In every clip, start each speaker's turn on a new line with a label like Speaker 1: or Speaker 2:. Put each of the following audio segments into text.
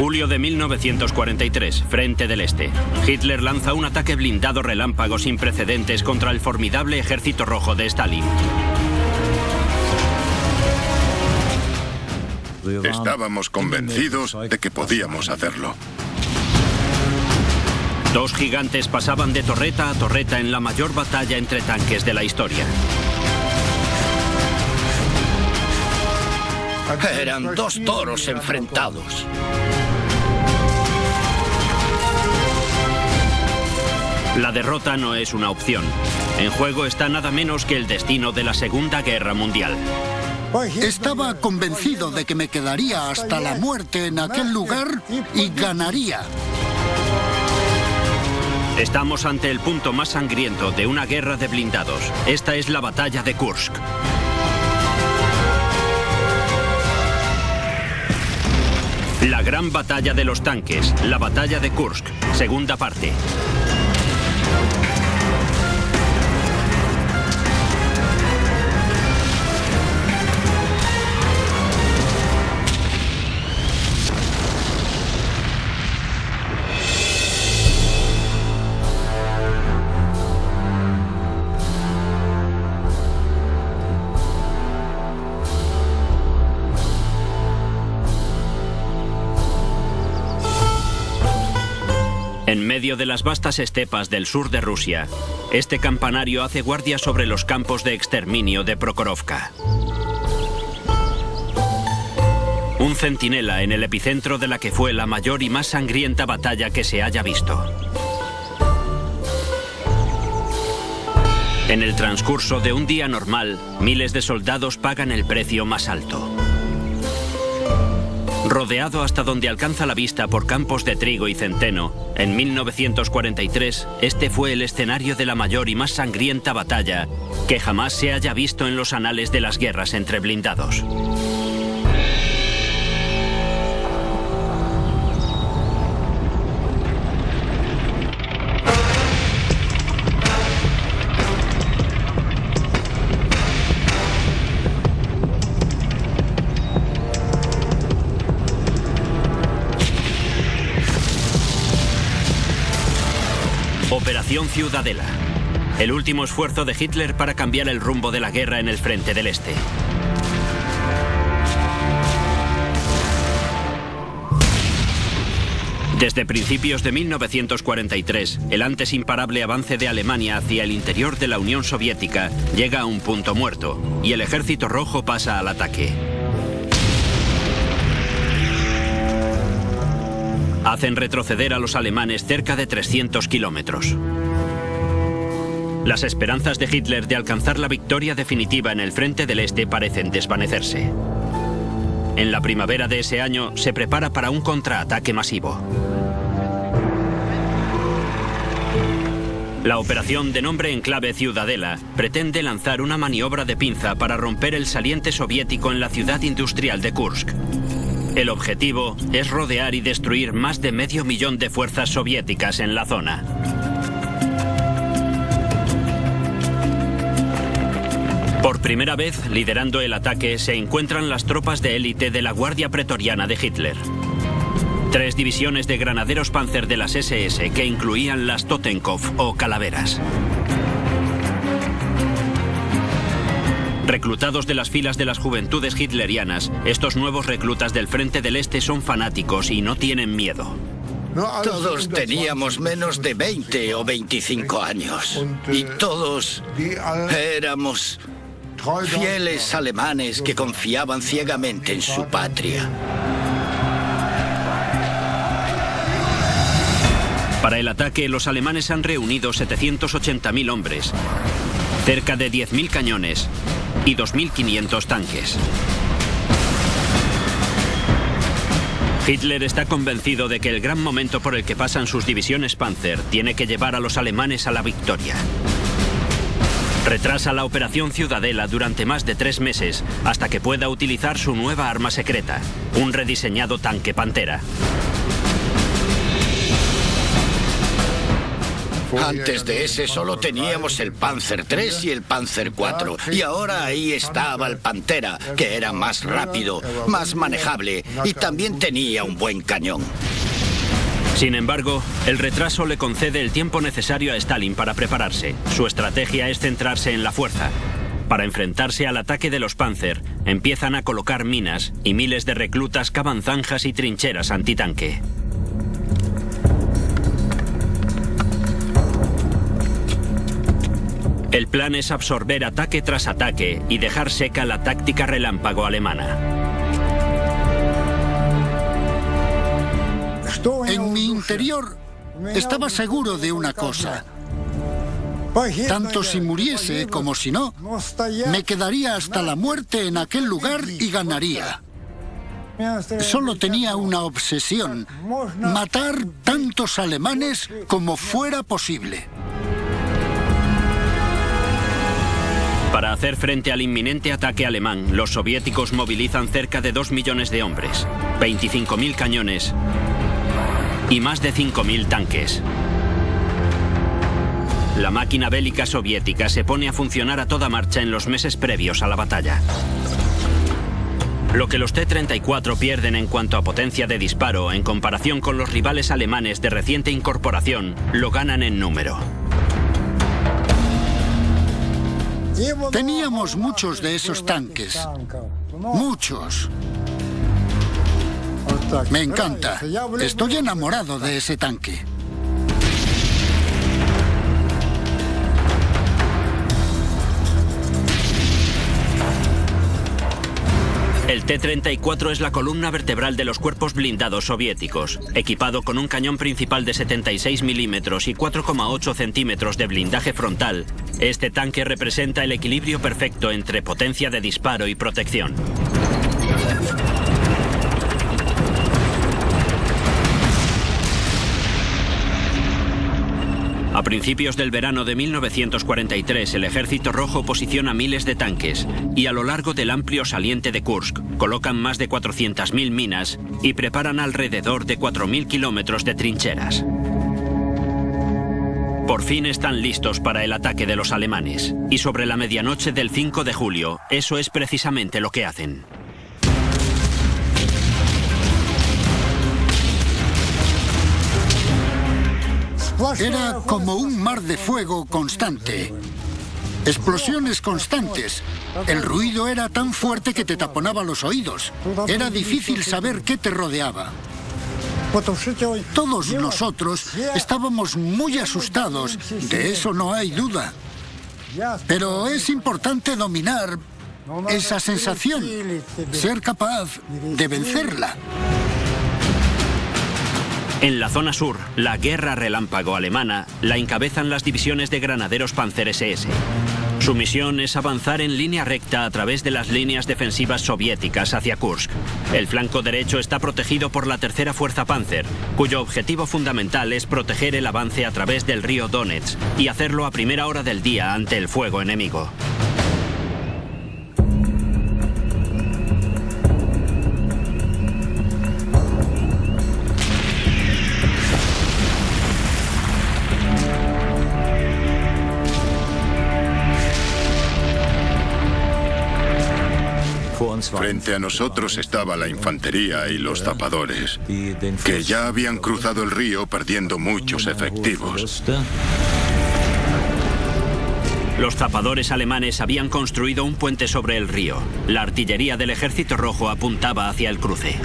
Speaker 1: Julio de 1943, Frente del Este. Hitler lanza un ataque blindado relámpago sin precedentes contra el formidable ejército rojo de Stalin.
Speaker 2: Estábamos convencidos de que podíamos hacerlo.
Speaker 1: Dos gigantes pasaban de torreta a torreta en la mayor batalla entre tanques de la historia.
Speaker 3: Eran dos toros enfrentados.
Speaker 1: La derrota no es una opción. En juego está nada menos que el destino de la Segunda Guerra Mundial.
Speaker 4: Estaba convencido de que me quedaría hasta la muerte en aquel lugar y ganaría.
Speaker 1: Estamos ante el punto más sangriento de una guerra de blindados. Esta es la batalla de Kursk. La gran batalla de los tanques, la batalla de Kursk, segunda parte. En medio de las vastas estepas del sur de Rusia, este campanario hace guardia sobre los campos de exterminio de Prokhorovka. Un centinela en el epicentro de la que fue la mayor y más sangrienta batalla que se haya visto. En el transcurso de un día normal, miles de soldados pagan el precio más alto. Rodeado hasta donde alcanza la vista por campos de trigo y centeno, en 1943, este fue el escenario de la mayor y más sangrienta batalla que jamás se haya visto en los anales de las guerras entre blindados. Operación Ciudadela. El último esfuerzo de Hitler para cambiar el rumbo de la guerra en el Frente del Este. Desde principios de 1943, el antes imparable avance de Alemania hacia el interior de la Unión Soviética llega a un punto muerto y el Ejército Rojo pasa al ataque. Hacen retroceder a los alemanes cerca de 300 kilómetros. Las esperanzas de Hitler de alcanzar la victoria definitiva en el Frente del Este parecen desvanecerse. En la primavera de ese año se prepara para un contraataque masivo. La operación, de nombre en clave Ciudadela, pretende lanzar una maniobra de pinza para romper el saliente soviético en la ciudad industrial de Kursk. El objetivo es rodear y destruir más de 500.000 de fuerzas soviéticas en la zona. Por primera vez, liderando el ataque, se encuentran las tropas de élite de la Guardia Pretoriana de Hitler. 3 divisiones de granaderos Panzer de las SS que incluían las Totenkopf o calaveras. Reclutados de las filas de las juventudes hitlerianas, estos nuevos reclutas del Frente del Este son fanáticos y no tienen miedo.
Speaker 3: Todos teníamos menos de 20 o 25 años. Y todos éramos fieles alemanes que confiaban ciegamente en su patria.
Speaker 1: Para el ataque, los alemanes han reunido 780.000 hombres, cerca de 10.000 cañones y 2.500 tanques. Hitler está convencido de que el gran momento por el que pasan sus divisiones Panzer tiene que llevar a los alemanes a la victoria. Retrasa la Operación Ciudadela durante más de 3 meses hasta que pueda utilizar su nueva arma secreta, un rediseñado tanque Pantera.
Speaker 3: Antes de ese solo teníamos el Panzer III y el Panzer IV. Y ahora ahí estaba el Pantera, que era más rápido, más manejable y también tenía un buen cañón.
Speaker 1: Sin embargo, el retraso le concede el tiempo necesario a Stalin para prepararse. Su estrategia es centrarse en la fuerza. Para enfrentarse al ataque de los Panzer, empiezan a colocar minas y miles de reclutas cavan zanjas y trincheras antitanque. El plan es absorber ataque tras ataque y dejar seca la táctica relámpago alemana.
Speaker 4: En mi interior estaba seguro de una cosa. Tanto si muriese como si no, me quedaría hasta la muerte en aquel lugar y ganaría. Solo tenía una obsesión: matar tantos alemanes como fuera posible.
Speaker 1: Para hacer frente al inminente ataque alemán, los soviéticos movilizan cerca de 2 millones de hombres, 25.000 cañones y más de 5.000 tanques. La máquina bélica soviética se pone a funcionar a toda marcha en los meses previos a la batalla. Lo que los T-34 pierden en cuanto a potencia de disparo en comparación con los rivales alemanes de reciente incorporación, lo ganan en número.
Speaker 4: Teníamos muchos de esos tanques. Muchos. Me encanta. Estoy enamorado de ese tanque.
Speaker 1: El T-34 es la columna vertebral de los cuerpos blindados soviéticos. Equipado con un cañón principal de 76 milímetros y 4,8 centímetros de blindaje frontal, este tanque representa el equilibrio perfecto entre potencia de disparo y protección. A principios del verano de 1943, el Ejército Rojo posiciona miles de tanques y a lo largo del amplio saliente de Kursk colocan más de 400.000 minas y preparan alrededor de 4.000 kilómetros de trincheras. Por fin están listos para el ataque de los alemanes y sobre la medianoche del 5 de julio, eso es precisamente lo que hacen.
Speaker 4: Era como un mar de fuego constante. Explosiones constantes. El ruido era tan fuerte que te taponaba los oídos. Era difícil saber qué te rodeaba. Todos nosotros estábamos muy asustados, de eso no hay duda. Pero es importante dominar esa sensación, ser capaz de vencerla.
Speaker 1: En la zona sur, la guerra relámpago alemana la encabezan las divisiones de granaderos Panzer SS. Su misión es avanzar en línea recta a través de las líneas defensivas soviéticas hacia Kursk. El flanco derecho está protegido por la tercera fuerza Panzer, cuyo objetivo fundamental es proteger el avance a través del río Donets y hacerlo a primera hora del día ante el fuego enemigo.
Speaker 2: Frente a nosotros estaba la infantería y los zapadores, que ya habían cruzado el río perdiendo muchos efectivos.
Speaker 1: Los zapadores alemanes habían construido un puente sobre el río. La artillería del Ejército Rojo apuntaba hacia el cruce.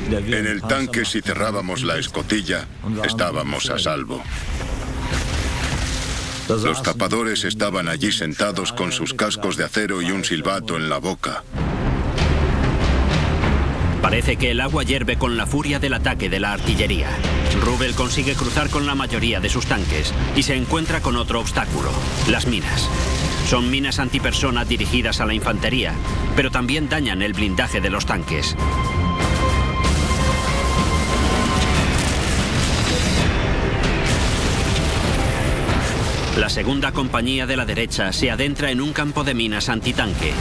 Speaker 2: En el tanque, si cerrábamos la escotilla, estábamos a salvo. Los tapadores estaban allí sentados con sus cascos de acero y un silbato en la boca.
Speaker 1: Parece que el agua hierve con la furia del ataque de la artillería. Rubel consigue cruzar con la mayoría de sus tanques y se encuentra con otro obstáculo, las minas. Son minas antipersona dirigidas a la infantería, pero también dañan el blindaje de los tanques. La segunda compañía de la derecha se adentra en un campo de minas antitanque.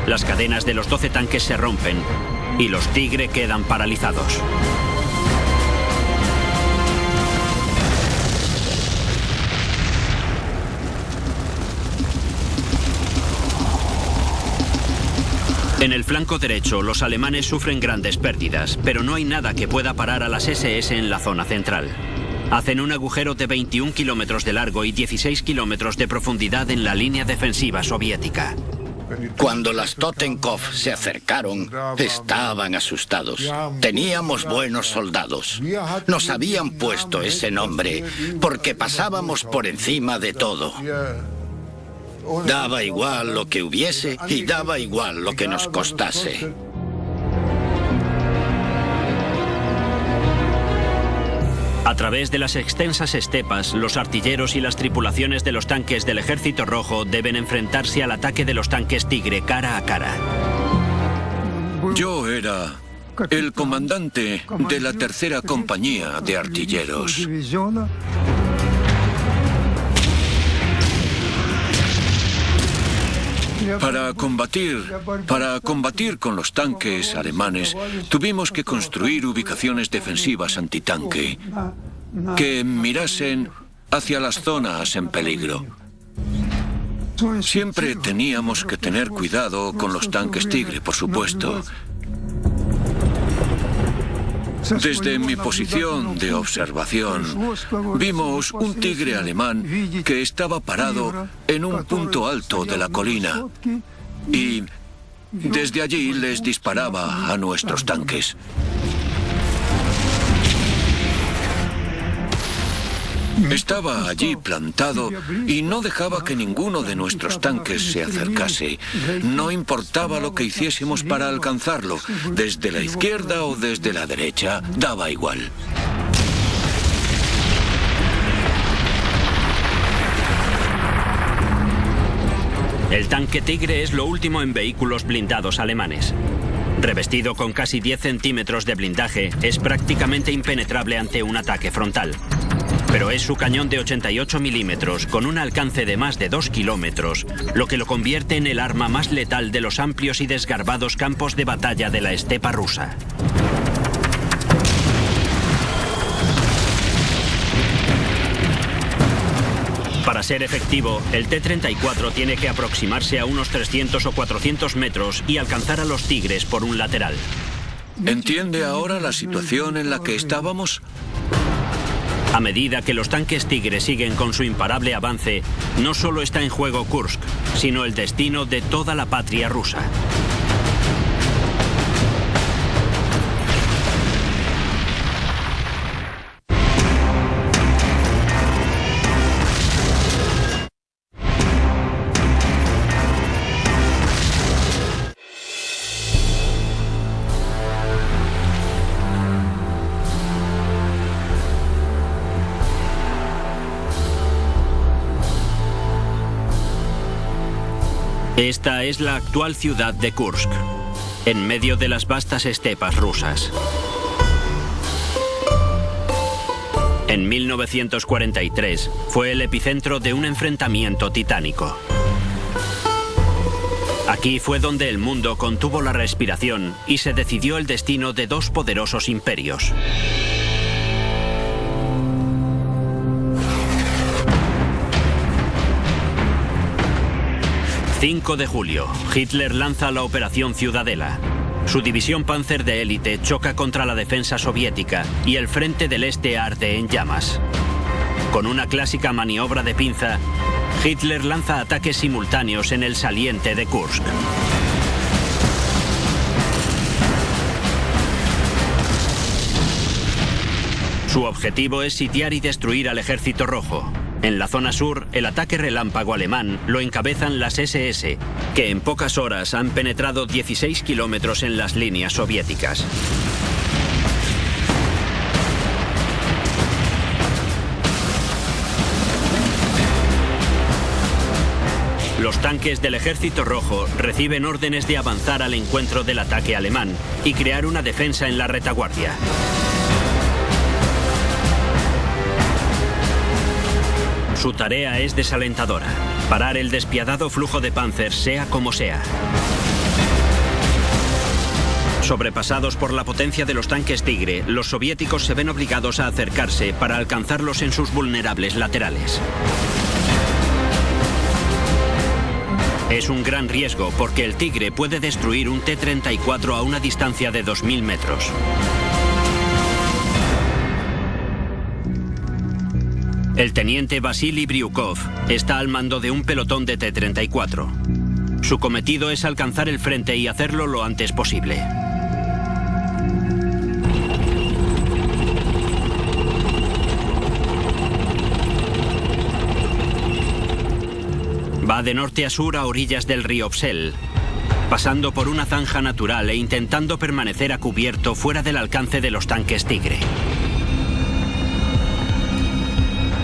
Speaker 1: Las cadenas de los 12 tanques se rompen y los Tigre quedan paralizados. En el flanco derecho, los alemanes sufren grandes pérdidas, pero no hay nada que pueda parar a las SS en la zona central. Hacen un agujero de 21 kilómetros de largo y 16 kilómetros de profundidad en la línea defensiva soviética.
Speaker 3: Cuando las Totenkov se acercaron, estaban asustados. Teníamos buenos soldados. Nos habían puesto ese nombre porque pasábamos por encima de todo. Daba igual lo que hubiese y daba igual lo que nos costase.
Speaker 1: A través de las extensas estepas, los artilleros y las tripulaciones de los tanques del Ejército Rojo deben enfrentarse al ataque de los tanques Tigre cara a cara.
Speaker 5: Yo era el comandante de la tercera compañía de artilleros. Para combatir con los tanques alemanes, tuvimos que construir ubicaciones defensivas antitanque que mirasen hacia las zonas en peligro. Siempre teníamos que tener cuidado con los tanques Tigre, por supuesto. Desde mi posición de observación, vimos un Tigre alemán que estaba parado en un punto alto de la colina y desde allí les disparaba a nuestros tanques. Estaba allí plantado y no dejaba que ninguno de nuestros tanques se acercase. No importaba lo que hiciésemos para alcanzarlo, desde la izquierda o desde la derecha, daba igual.
Speaker 1: El tanque Tigre es lo último en vehículos blindados alemanes. Revestido con casi 10 centímetros de blindaje, es prácticamente impenetrable ante un ataque frontal. Pero es su cañón de 88 milímetros, con un alcance de más de 2 kilómetros, lo que lo convierte en el arma más letal de los amplios y desgarbados campos de batalla de la estepa rusa. Para ser efectivo, el T-34 tiene que aproximarse a unos 300 o 400 metros y alcanzar a los Tigres por un lateral.
Speaker 5: ¿Entiende ahora la situación en la que estábamos?
Speaker 1: A medida que los tanques Tigre siguen con su imparable avance, no solo está en juego Kursk, sino el destino de toda la patria rusa. Esta es la actual ciudad de Kursk, en medio de las vastas estepas rusas. En 1943 fue el epicentro de un enfrentamiento titánico. Aquí fue donde el mundo contuvo la respiración y se decidió el destino de dos poderosos imperios. 5 de julio, Hitler lanza la Operación Ciudadela. Su división Panzer de élite choca contra la defensa soviética y el frente del este arde en llamas. Con una clásica maniobra de pinza, Hitler lanza ataques simultáneos en el saliente de Kursk. Su objetivo es sitiar y destruir al Ejército Rojo. En la zona sur, el ataque relámpago alemán lo encabezan las SS, que en pocas horas han penetrado 16 kilómetros en las líneas soviéticas. Los tanques del Ejército Rojo reciben órdenes de avanzar al encuentro del ataque alemán y crear una defensa en la retaguardia. Su tarea es desalentadora: parar el despiadado flujo de Panzers sea como sea. Sobrepasados por la potencia de los tanques Tigre, los soviéticos se ven obligados a acercarse para alcanzarlos en sus vulnerables laterales. Es un gran riesgo porque el Tigre puede destruir un T-34 a una distancia de 2000 metros. El teniente Vasily Bryukov está al mando de un pelotón de T-34. Su cometido es alcanzar el frente y hacerlo lo antes posible. Va de norte a sur a orillas del río Psel, pasando por una zanja natural e intentando permanecer a cubierto fuera del alcance de los tanques Tigre.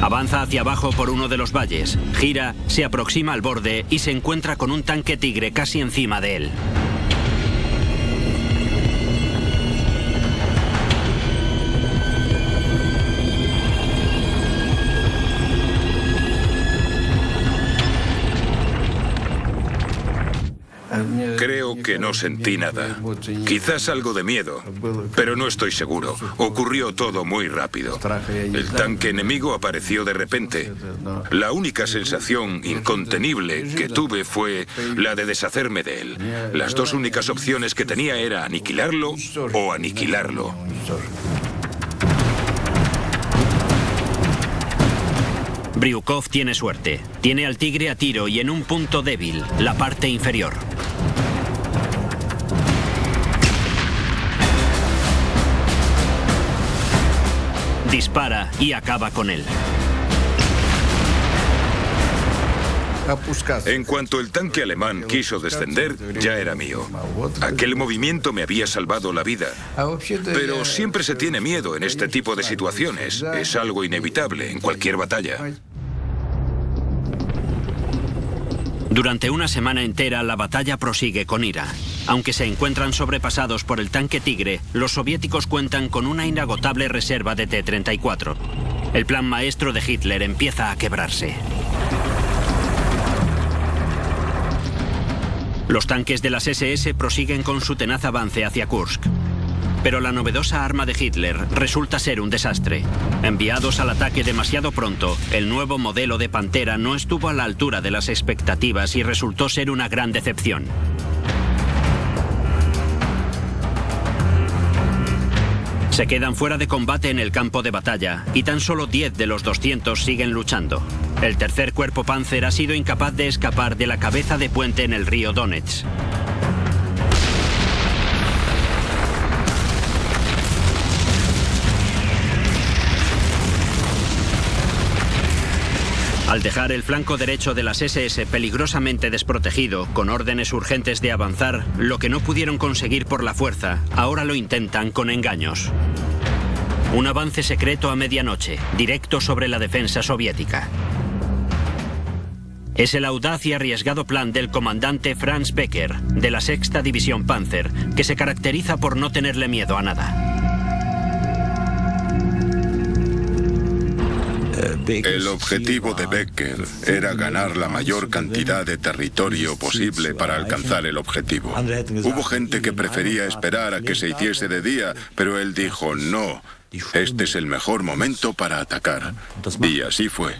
Speaker 1: Avanza hacia abajo por uno de los valles, gira, se aproxima al borde y se encuentra con un tanque Tigre casi encima de él.
Speaker 6: Creo que no sentí nada. Quizás algo de miedo, pero no estoy seguro. Ocurrió todo muy rápido. El tanque enemigo apareció de repente. La única sensación incontenible que tuve fue la de deshacerme de él. Las dos únicas opciones que tenía era aniquilarlo o aniquilarlo.
Speaker 1: Bryukov tiene suerte. Tiene al Tigre a tiro y en un punto débil, la parte inferior. Dispara y acaba con él.
Speaker 6: En cuanto el tanque alemán quiso descender, ya era mío. Aquel movimiento me había salvado la vida. Pero siempre se tiene miedo en este tipo de situaciones. Es algo inevitable en cualquier batalla.
Speaker 1: Durante una semana entera, la batalla prosigue con ira. Aunque se encuentran sobrepasados por el tanque Tigre, los soviéticos cuentan con una inagotable reserva de T-34. El plan maestro de Hitler empieza a quebrarse. Los tanques de las SS prosiguen con su tenaz avance hacia Kursk. Pero la novedosa arma de Hitler resulta ser un desastre. Enviados al ataque demasiado pronto, el nuevo modelo de Pantera no estuvo a la altura de las expectativas y resultó ser una gran decepción. Se quedan fuera de combate en el campo de batalla y tan solo 10 de los 200 siguen luchando. El tercer cuerpo Panzer ha sido incapaz de escapar de la cabeza de puente en el río Donets. Al dejar el flanco derecho de las SS peligrosamente desprotegido, con órdenes urgentes de avanzar, lo que no pudieron conseguir por la fuerza, ahora lo intentan con engaños. Un avance secreto a medianoche, directo sobre la defensa soviética. Es el audaz y arriesgado plan del comandante Franz Becker, de la 6ª División Panzer, que se caracteriza por no tenerle miedo a nada.
Speaker 2: El objetivo de Becker era ganar la mayor cantidad de territorio posible para alcanzar el objetivo. Hubo gente que prefería esperar a que se hiciese de día, pero él dijo, no, este es el mejor momento para atacar. Y así fue.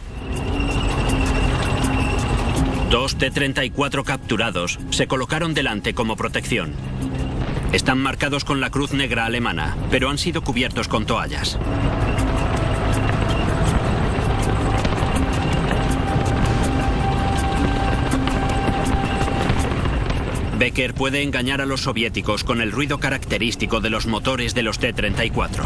Speaker 1: 2 T-34 capturados se colocaron delante como protección. Están marcados con la cruz negra alemana, pero han sido cubiertos con toallas. Becker puede engañar a los soviéticos con el ruido característico de los motores de los T-34.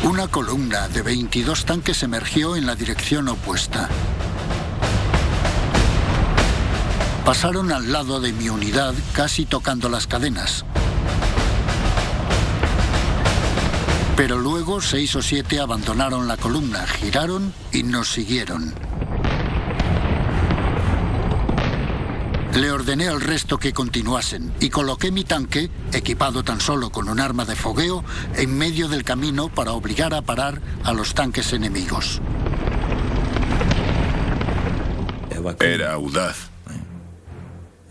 Speaker 4: Una columna de 22 tanques emergió en la dirección opuesta. Pasaron al lado de mi unidad, casi tocando las cadenas. Pero luego 6 o 7 abandonaron la columna, giraron y nos siguieron. Le ordené al resto que continuasen y coloqué mi tanque, equipado tan solo con un arma de fogueo, en medio del camino para obligar a parar a los tanques enemigos.
Speaker 2: Era audaz.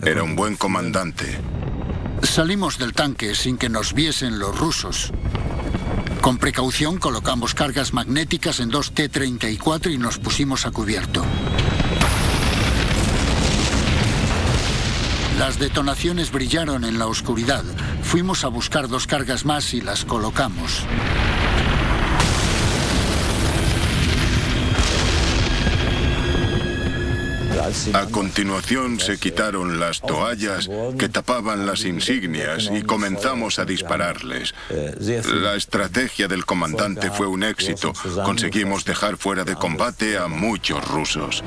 Speaker 2: Era un buen comandante.
Speaker 4: Salimos del tanque sin que nos viesen los rusos. Con precaución colocamos cargas magnéticas en 2 T-34 y nos pusimos a cubierto. Las detonaciones brillaron en la oscuridad. Fuimos a buscar 2 cargas más y las colocamos.
Speaker 2: A continuación se quitaron las toallas que tapaban las insignias y comenzamos a dispararles. La estrategia del comandante fue un éxito. Conseguimos dejar fuera de combate a muchos rusos.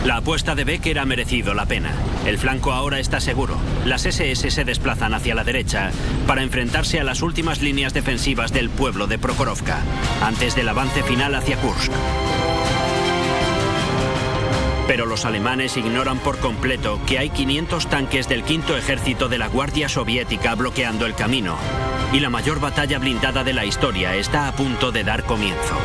Speaker 1: La apuesta de Becker ha merecido la pena. El flanco ahora está seguro. Las SS se desplazan hacia la derecha para enfrentarse a las últimas líneas defensivas del pueblo de Prokhorovka, antes del avance final hacia Kursk. Pero los alemanes ignoran por completo que hay 500 tanques del 5º Ejército de la Guardia Soviética bloqueando el camino, y la mayor batalla blindada de la historia está a punto de dar comienzo.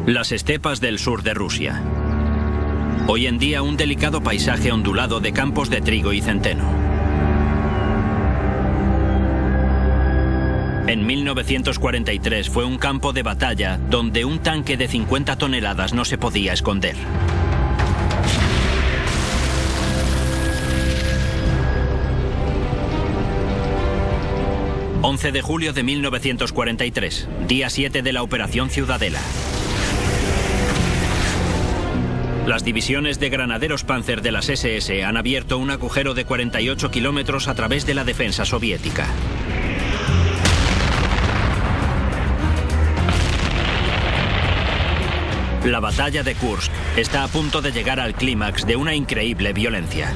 Speaker 1: Las estepas del sur de Rusia. Hoy en día un delicado paisaje ondulado de campos de trigo y centeno. En 1943 fue un campo de batalla donde un tanque de 50 toneladas no se podía esconder. ...11 de julio de 1943, día 7 de la Operación Ciudadela. Las divisiones de granaderos Panzer de las SS han abierto un agujero de 48 kilómetros a través de la defensa soviética. La batalla de Kursk está a punto de llegar al clímax de una increíble violencia.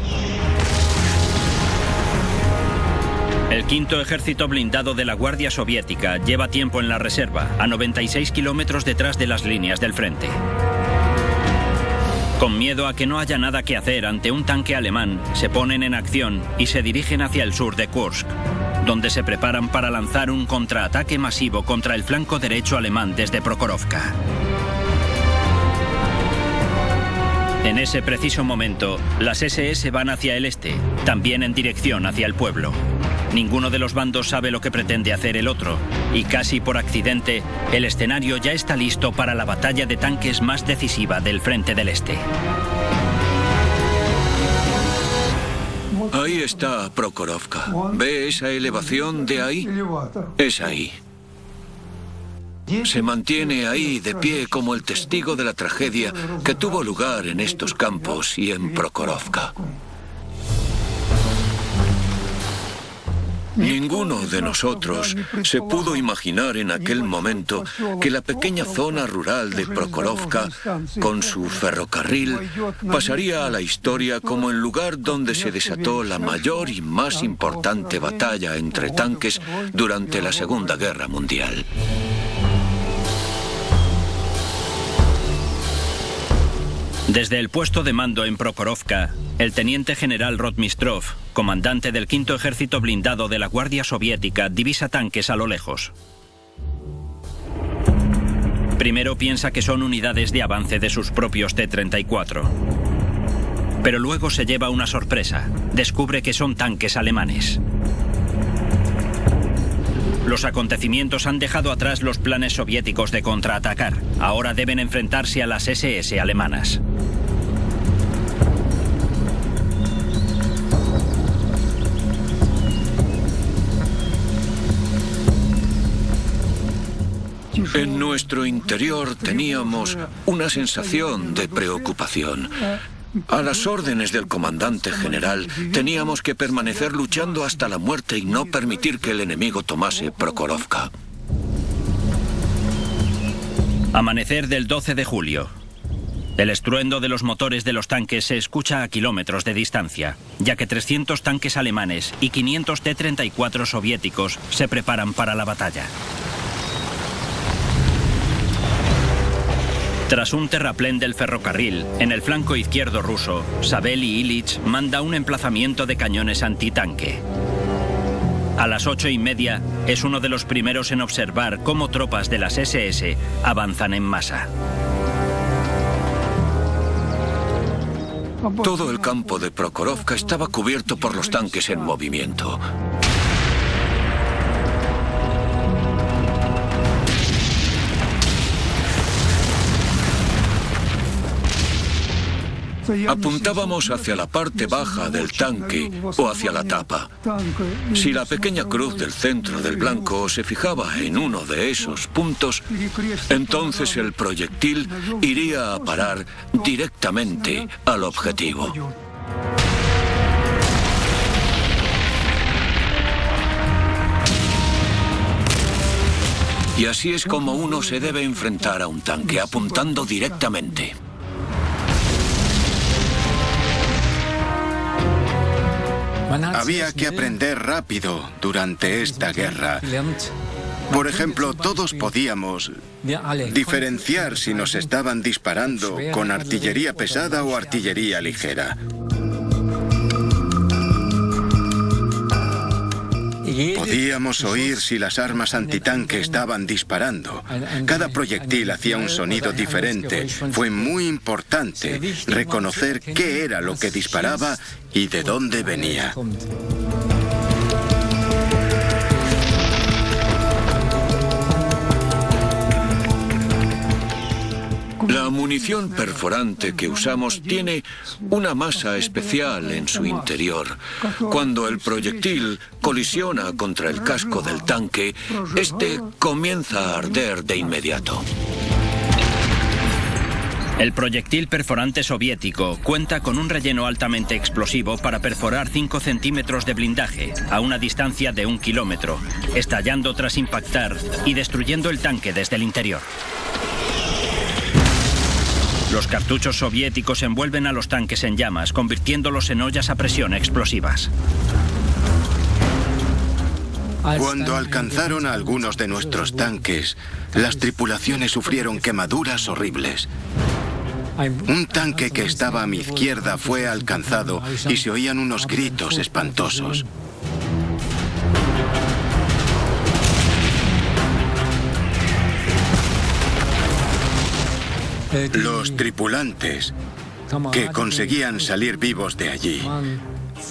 Speaker 1: El 5º Ejército Blindado de la Guardia Soviética lleva tiempo en la reserva, a 96 kilómetros detrás de las líneas del frente. Con miedo a que no haya nada que hacer ante un tanque alemán, se ponen en acción y se dirigen hacia el sur de Kursk, donde se preparan para lanzar un contraataque masivo contra el flanco derecho alemán desde Prokhorovka. En ese preciso momento, las SS van hacia el este, también en dirección hacia el pueblo. Ninguno de los bandos sabe lo que pretende hacer el otro, y casi por accidente, el escenario ya está listo para la batalla de tanques más decisiva del frente del este.
Speaker 5: Ahí está Prokhorovka. ¿Ve esa elevación de ahí? Es ahí. Se mantiene ahí de pie como el testigo de la tragedia que tuvo lugar en estos campos y en Prokhorovka. Ninguno de nosotros se pudo imaginar en aquel momento que la pequeña zona rural de Prokhorovka, con su ferrocarril, pasaría a la historia como el lugar donde se desató la mayor y más importante batalla entre tanques durante la Segunda Guerra Mundial.
Speaker 1: Desde el puesto de mando en Prokhorovka, el teniente general Rotmistrov, comandante del 5º Ejército Blindado de la Guardia Soviética, divisa tanques a lo lejos. Primero piensa que son unidades de avance de sus propios T-34. Pero luego se lleva una sorpresa. Descubre que son tanques alemanes. Los acontecimientos han dejado atrás los planes soviéticos de contraatacar. Ahora deben enfrentarse a las SS alemanas.
Speaker 5: En nuestro interior teníamos una sensación de preocupación. A las órdenes del comandante general, teníamos que permanecer luchando hasta la muerte y no permitir que el enemigo tomase Prokhorovka.
Speaker 1: Amanecer del 12 de julio. El estruendo de los motores de los tanques se escucha a kilómetros de distancia, ya que 300 tanques alemanes y 500 T-34 soviéticos se preparan para la batalla. Tras un terraplén del ferrocarril, en el flanco izquierdo ruso, Savely Ilich manda un emplazamiento de cañones antitanque. A las 8:30 es uno de los primeros en observar cómo tropas de las SS avanzan en masa.
Speaker 5: Todo el campo de Prokhorovka estaba cubierto por los tanques en movimiento. Apuntábamos hacia la parte baja del tanque o hacia la tapa. Si la pequeña cruz del centro del blanco se fijaba en uno de esos puntos, entonces el proyectil iría a parar directamente al objetivo. Y así es como uno se debe enfrentar a un tanque, apuntando directamente.
Speaker 2: Había que aprender rápido durante esta guerra. Por ejemplo, todos podíamos diferenciar si nos estaban disparando con artillería pesada o artillería ligera. Podíamos oír si las armas antitanque estaban disparando. Cada proyectil hacía un sonido diferente. Fue muy importante reconocer qué era lo que disparaba y de dónde venía.
Speaker 5: La munición perforante que usamos tiene una masa especial en su interior. Cuando el proyectil colisiona contra el casco del tanque, este comienza a arder de inmediato.
Speaker 1: El proyectil perforante soviético cuenta con un relleno altamente explosivo para perforar 5 centímetros de blindaje a una distancia de 1 kilómetro, estallando tras impactar y destruyendo el tanque desde el interior. Los cartuchos soviéticos envuelven a los tanques en llamas, convirtiéndolos en ollas a presión explosivas.
Speaker 2: Cuando alcanzaron a algunos de nuestros tanques, las tripulaciones sufrieron quemaduras horribles. Un tanque que estaba a mi izquierda fue alcanzado y se oían unos gritos espantosos. Los tripulantes que conseguían salir vivos de allí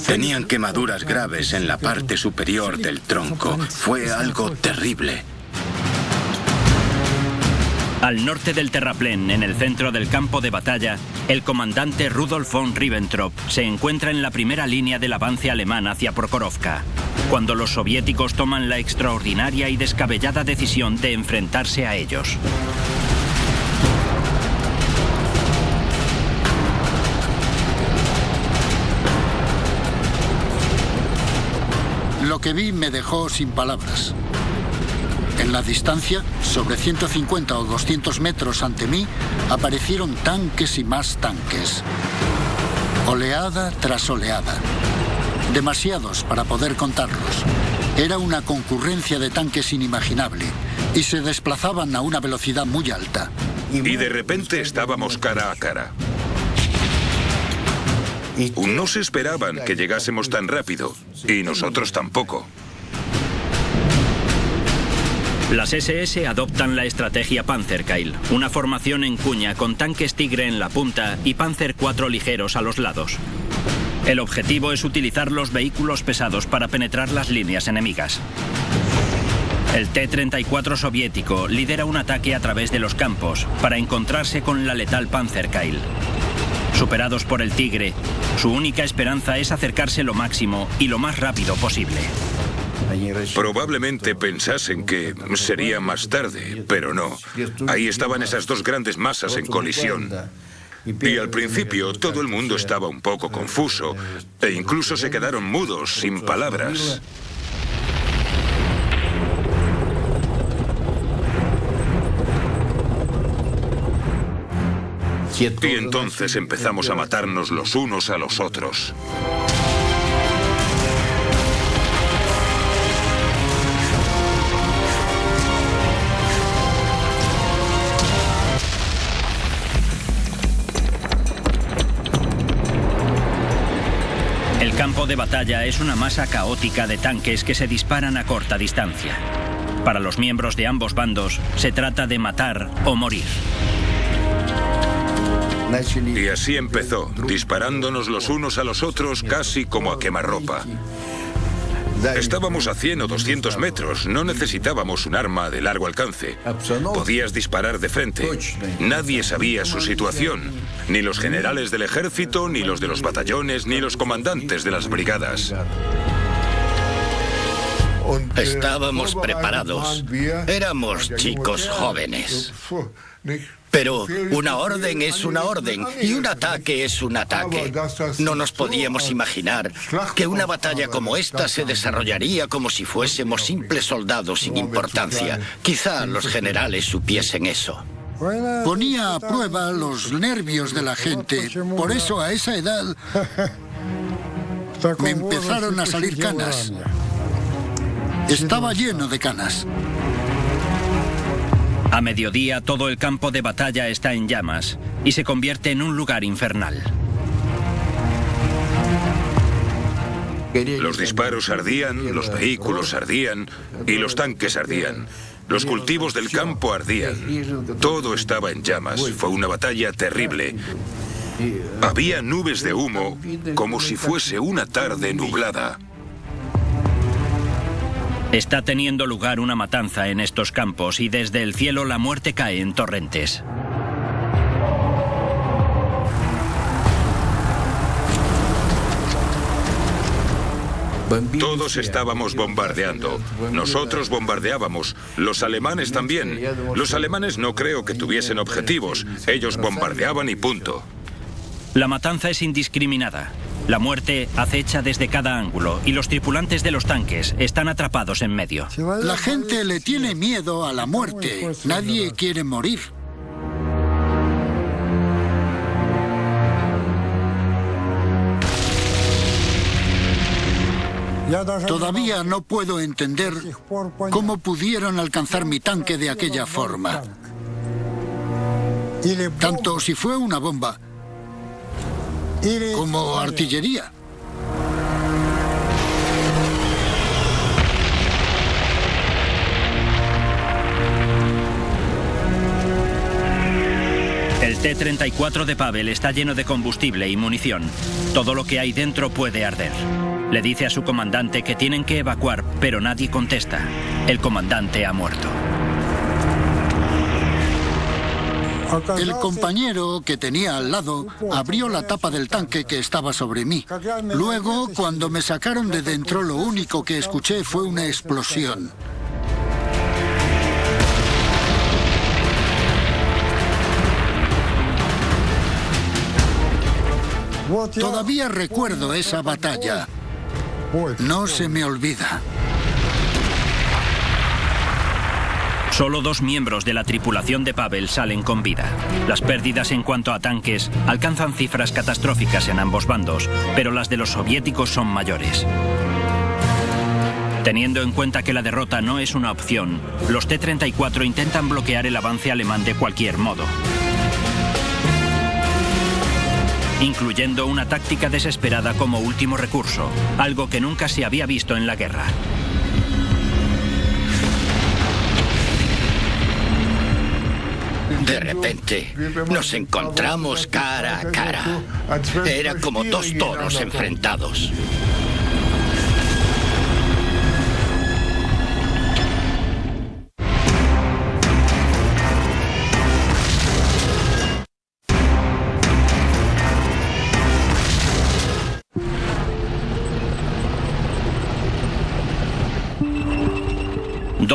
Speaker 2: tenían quemaduras graves en la parte superior del tronco. Fue algo terrible.
Speaker 1: Al norte del terraplén, en el centro del campo de batalla, el comandante Rudolf von Ribbentrop se encuentra en la primera línea del avance alemán hacia Prokhorovka, cuando los soviéticos toman la extraordinaria y descabellada decisión de enfrentarse a ellos.
Speaker 4: Lo que vi me dejó sin palabras. En la distancia, sobre 150 o 200 metros ante mí, aparecieron tanques y más tanques. Oleada tras oleada. Demasiados para poder contarlos. Era una concurrencia de tanques inimaginable y se desplazaban a una velocidad muy alta.
Speaker 6: Y de repente estábamos cara a cara. No se esperaban que llegásemos tan rápido, y nosotros tampoco.
Speaker 1: Las SS adoptan la estrategia Panzerkeil, una formación en cuña con tanques Tigre en la punta y Panzer IV ligeros a los lados. El objetivo es utilizar los vehículos pesados para penetrar las líneas enemigas. El T-34 soviético lidera un ataque a través de los campos para encontrarse con la letal Panzerkeil. Superados por el Tigre, su única esperanza es acercarse lo máximo y lo más rápido posible.
Speaker 6: Probablemente pensasen que sería más tarde, pero no. Ahí estaban esas dos grandes masas en colisión. Y al principio todo el mundo estaba un poco confuso, e incluso se quedaron mudos, sin palabras. Y entonces empezamos a matarnos los unos a los otros.
Speaker 1: El campo de batalla es una masa caótica de tanques que se disparan a corta distancia. Para los miembros de ambos bandos, se trata de matar o morir.
Speaker 6: Y así empezó, disparándonos los unos a los otros casi como a quemarropa. Estábamos a 100 o 200 metros, no necesitábamos un arma de largo alcance. Podías disparar de frente. Nadie sabía su situación, ni los generales del ejército, ni los de los batallones, ni los comandantes de las brigadas.
Speaker 3: Estábamos preparados. Éramos chicos jóvenes. Pero una orden es una orden y un ataque es un ataque. No nos podíamos imaginar que una batalla como esta se desarrollaría como si fuésemos simples soldados sin importancia. Quizá los generales supiesen eso.
Speaker 4: Ponía a prueba los nervios de la gente. Por eso a esa edad me empezaron a salir canas. Estaba lleno de canas.
Speaker 1: A mediodía todo el campo de batalla está en llamas y se convierte en un lugar infernal.
Speaker 6: Los disparos ardían, los vehículos ardían y los tanques ardían. Los cultivos del campo ardían. Todo estaba en llamas. Fue una batalla terrible. Había nubes de humo como si fuese una tarde nublada.
Speaker 1: Está teniendo lugar una matanza en estos campos y desde el cielo la muerte cae en torrentes.
Speaker 6: Todos estábamos bombardeando. Nosotros bombardeábamos. Los alemanes también. Los alemanes no creo que tuviesen objetivos. Ellos bombardeaban y punto.
Speaker 1: La matanza es indiscriminada. La muerte acecha desde cada ángulo y los tripulantes de los tanques están atrapados en medio.
Speaker 4: La gente le tiene miedo a la muerte. Nadie quiere morir. Todavía no puedo entender cómo pudieron alcanzar mi tanque de aquella forma. Tanto si fue una bomba como artillería.
Speaker 1: El T-34 de Pavel está lleno de combustible y munición. Todo lo que hay dentro puede arder. Le dice a su comandante que tienen que evacuar, pero nadie contesta. El comandante ha muerto.
Speaker 4: El compañero que tenía al lado abrió la tapa del tanque que estaba sobre mí. Luego, cuando me sacaron de dentro, lo único que escuché fue una explosión. Todavía recuerdo esa batalla. No se me olvida.
Speaker 1: Solo 2 miembros de la tripulación de Pavel salen con vida. Las pérdidas en cuanto a tanques alcanzan cifras catastróficas en ambos bandos, pero las de los soviéticos son mayores. Teniendo en cuenta que la derrota no es una opción, los T-34 intentan bloquear el avance alemán de cualquier modo, incluyendo una táctica desesperada como último recurso, algo que nunca se había visto en la guerra.
Speaker 3: De repente, nos encontramos cara a cara. Era como 2 toros enfrentados.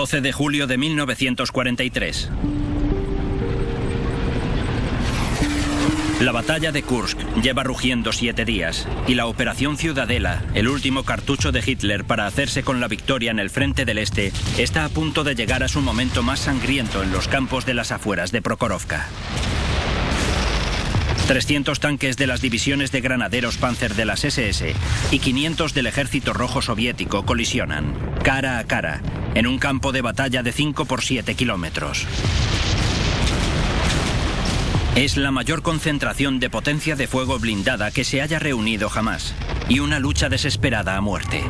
Speaker 1: 12 de julio de 1943. La batalla de Kursk lleva rugiendo 7 días y la Operación Ciudadela, el último cartucho de Hitler para hacerse con la victoria en el frente del Este, está a punto de llegar a su momento más sangriento en los campos de las afueras de Prokhorovka. 300 tanques de las divisiones de granaderos Panzer de las SS y 500 del Ejército Rojo Soviético colisionan, cara a cara, en un campo de batalla de 5 por 7 kilómetros. Es la mayor concentración de potencia de fuego blindada que se haya reunido jamás, y una lucha desesperada a muerte.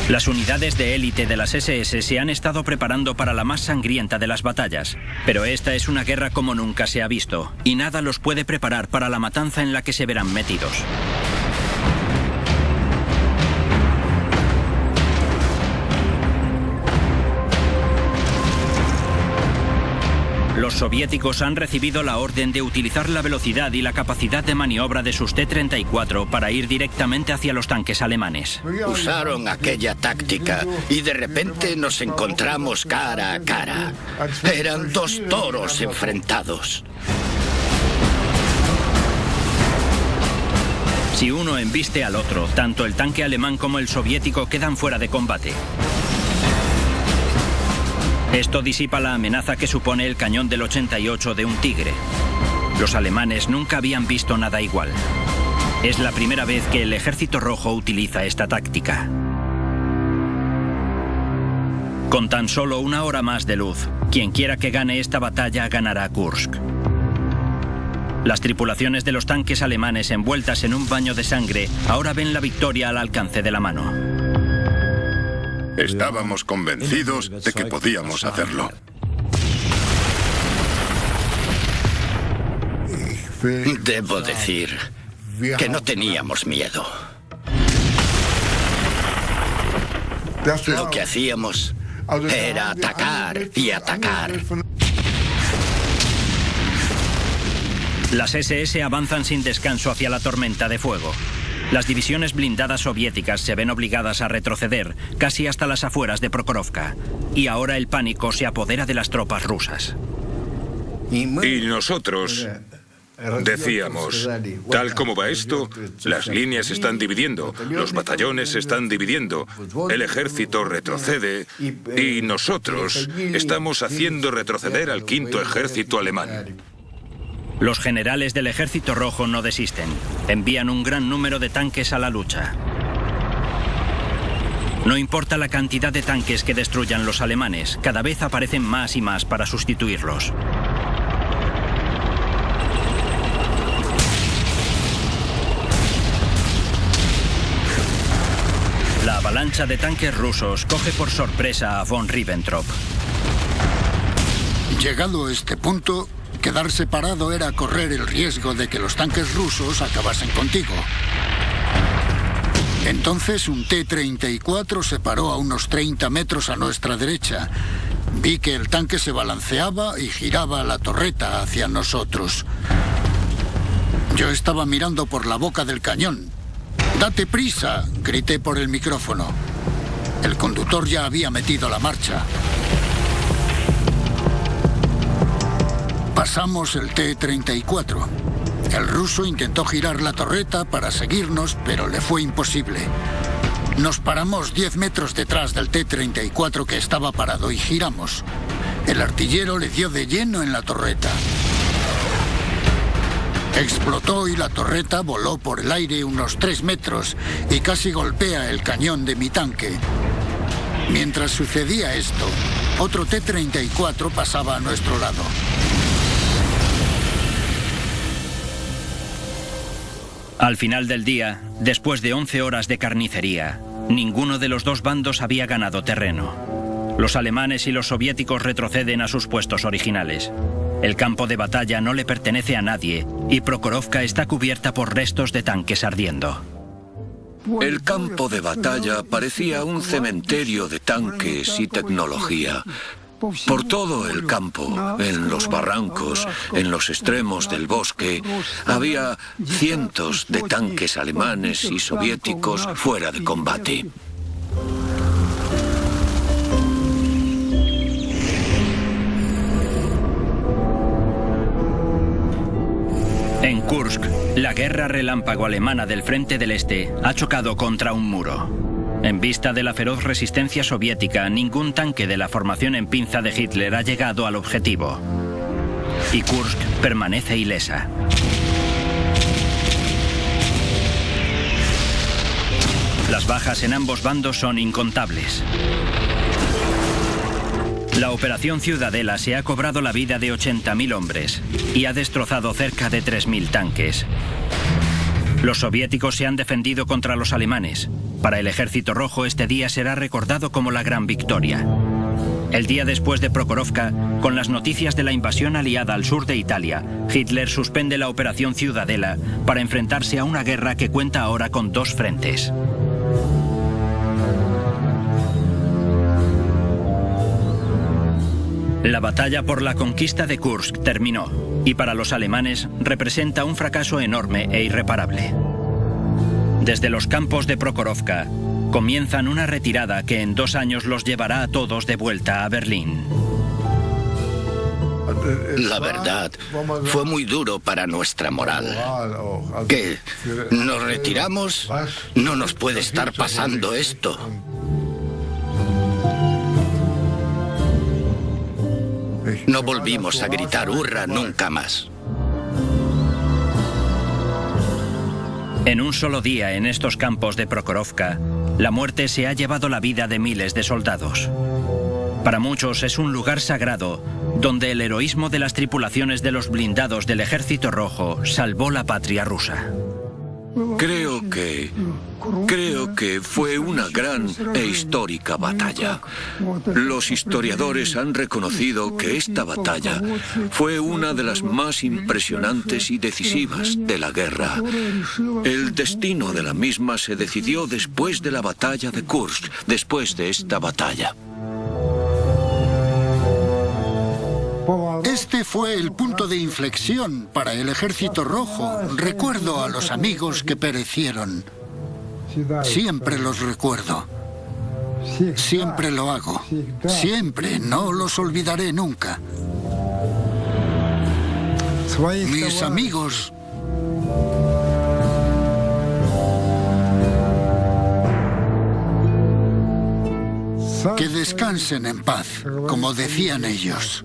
Speaker 1: Las unidades de élite de las SS se han estado preparando para la más sangrienta de las batallas, pero esta es una guerra como nunca se ha visto, y nada los puede preparar para la matanza en la que se verán metidos. Los soviéticos han recibido la orden de utilizar la velocidad y la capacidad de maniobra de sus T-34 para ir directamente hacia los tanques alemanes.
Speaker 3: Usaron aquella táctica y de repente nos encontramos cara a cara. Eran 2 toros enfrentados.
Speaker 1: Si uno embiste al otro, tanto el tanque alemán como el soviético quedan fuera de combate. Esto disipa la amenaza que supone el cañón del 88 de un Tigre. Los alemanes nunca habían visto nada igual. Es la primera vez que el Ejército Rojo utiliza esta táctica. Con tan solo 1 hora más de luz, quien quiera que gane esta batalla ganará Kursk. Las tripulaciones de los tanques alemanes envueltas en un baño de sangre ahora ven la victoria al alcance de la mano.
Speaker 2: Estábamos convencidos de que podíamos hacerlo.
Speaker 3: Debo decir que no teníamos miedo. Lo que hacíamos era atacar y atacar.
Speaker 1: Las SS avanzan sin descanso hacia la tormenta de fuego. Las divisiones blindadas soviéticas se ven obligadas a retroceder casi hasta las afueras de Prokhorovka. Y ahora el pánico se apodera de las tropas rusas.
Speaker 6: Y nosotros decíamos, tal como va esto, las líneas se están dividiendo, los batallones se están dividiendo, el ejército retrocede y nosotros estamos haciendo retroceder al 5.º ejército alemán.
Speaker 1: Los generales del Ejército Rojo no desisten. Envían un gran número de tanques a la lucha. No importa la cantidad de tanques que destruyan los alemanes, cada vez aparecen más y más para sustituirlos. La avalancha de tanques rusos coge por sorpresa a von Ribbentrop.
Speaker 4: Llegado a este punto, quedar separado era correr el riesgo de que los tanques rusos acabasen contigo. Entonces un T-34 se paró a unos 30 metros a nuestra derecha. Vi que el tanque se balanceaba y giraba la torreta hacia nosotros. Yo estaba mirando por la boca del cañón. ¡Date prisa!, grité por el micrófono. El conductor ya había metido la marcha. Pasamos el T-34. El ruso intentó girar la torreta para seguirnos, pero le fue imposible. Nos paramos 10 metros detrás del T-34 que estaba parado y giramos. El artillero le dio de lleno en la torreta. Explotó y la torreta voló por el aire unos 3 metros y casi golpea el cañón de mi tanque. Mientras sucedía esto, otro T-34 pasaba a nuestro lado.
Speaker 1: Al final del día, después de 11 horas de carnicería, ninguno de los dos bandos había ganado terreno. Los alemanes y los soviéticos retroceden a sus puestos originales. El campo de batalla no le pertenece a nadie y Prokhorovka está cubierta por restos de tanques ardiendo.
Speaker 5: El campo de batalla parecía un cementerio de tanques y tecnología. Por todo el campo, en los barrancos, en los extremos del bosque, había cientos de tanques alemanes y soviéticos fuera de combate.
Speaker 1: En Kursk, la guerra relámpago alemana del Frente del Este ha chocado contra un muro. En vista de la feroz resistencia soviética, ningún tanque de la formación en pinza de Hitler ha llegado al objetivo. Y Kursk permanece ilesa. Las bajas en ambos bandos son incontables. La Operación Ciudadela se ha cobrado la vida de 80.000 hombres y ha destrozado cerca de 3.000 tanques. Los soviéticos se han defendido contra los alemanes. Para el Ejército Rojo este día será recordado como la gran victoria. El día después de Prokhorovka, con las noticias de la invasión aliada al sur de Italia, Hitler suspende la Operación Ciudadela para enfrentarse a una guerra que cuenta ahora con dos frentes. La batalla por la conquista de Kursk terminó y para los alemanes representa un fracaso enorme e irreparable. Desde los campos de Prokhorovka comienzan una retirada que en 2 años los llevará a todos de vuelta a Berlín.
Speaker 3: La verdad, fue muy duro para nuestra moral. ¿Qué? ¿Nos retiramos? No nos puede estar pasando esto. No volvimos a gritar hurra nunca más.
Speaker 1: En un solo día en estos campos de Prokhorovka, la muerte se ha llevado la vida de miles de soldados. Para muchos es un lugar sagrado donde el heroísmo de las tripulaciones de los blindados del Ejército Rojo salvó la patria rusa.
Speaker 5: Creo que fue una gran e histórica batalla. Los historiadores han reconocido que esta batalla fue una de las más impresionantes y decisivas de la guerra. El destino de la misma se decidió después de la batalla de Kursk, después de esta batalla.
Speaker 4: Este fue el punto de inflexión para el Ejército Rojo. Recuerdo a los amigos que perecieron. Siempre los recuerdo. Siempre lo hago. Siempre, no los olvidaré nunca. Mis amigos. Que descansen en paz, como decían ellos.